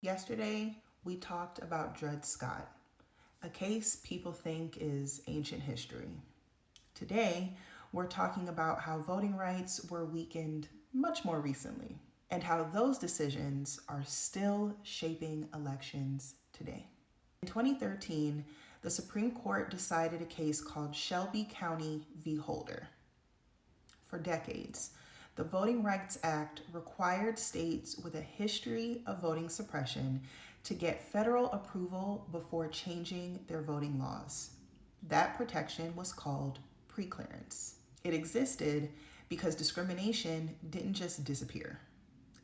Yesterday, we talked about Dred Scott, a case people think is ancient history. Today, we're talking about how voting rights were weakened much more recently and how those decisions are still shaping elections today. In 2013, the Supreme Court decided a case called Shelby County v. Holder. For decades, the Voting Rights Act required states with a history of voting suppression to get federal approval before changing their voting laws. That protection was called preclearance. It existed because discrimination didn't just disappear,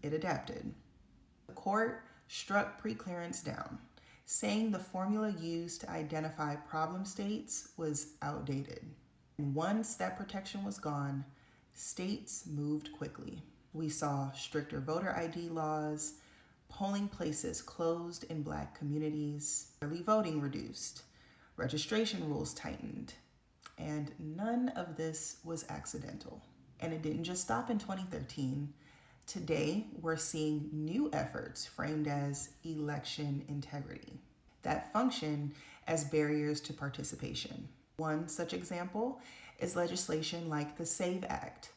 it adapted. The court struck preclearance down, saying the formula used to identify problem states was outdated. And once that protection was gone, states moved quickly. We saw stricter voter ID laws, polling places closed in Black communities, early voting reduced, registration rules tightened, and none of this was accidental. And it didn't just stop in 2013. Today, we're seeing new efforts framed as election integrity that function as barriers to participation. One such example is legislation like the SAVE Act,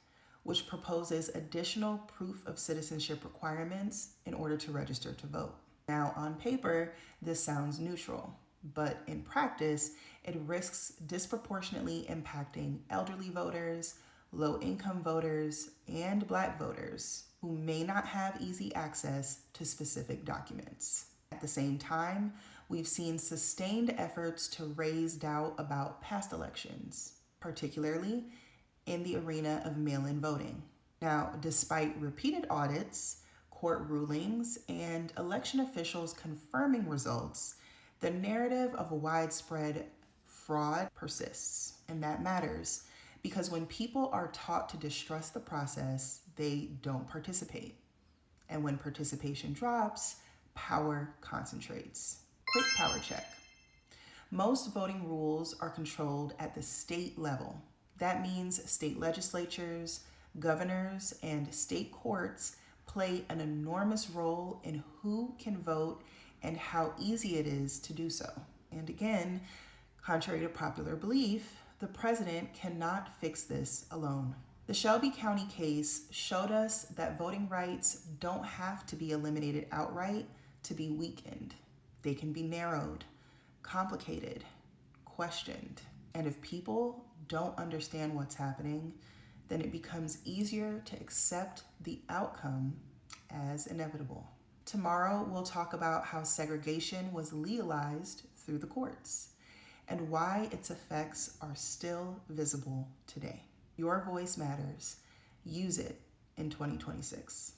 which proposes additional proof of citizenship requirements in order to register to vote. Now, on paper, this sounds neutral, but in practice, it risks disproportionately impacting elderly voters, low-income voters, and Black voters who may not have easy access to specific documents. At the same time, we've seen sustained efforts to raise doubt about past elections, particularly in the arena of mail-in voting. Now, despite repeated audits, court rulings, and election officials confirming results, the narrative of widespread fraud persists. And that matters because when people are taught to distrust the process, they don't participate. And when participation drops, power concentrates. Quick power check. Most voting rules are controlled at the state level. That means state legislatures, governors, and state courts play an enormous role in who can vote and how easy it is to do so. And again, contrary to popular belief, the president cannot fix this alone. The Shelby County case showed us that voting rights don't have to be eliminated outright to be weakened. They can be narrowed, complicated, questioned. And if people don't understand what's happening, then it becomes easier to accept the outcome as inevitable. Tomorrow, we'll talk about how segregation was legalized through the courts and why its effects are still visible today. Your voice matters. Use it in 2026.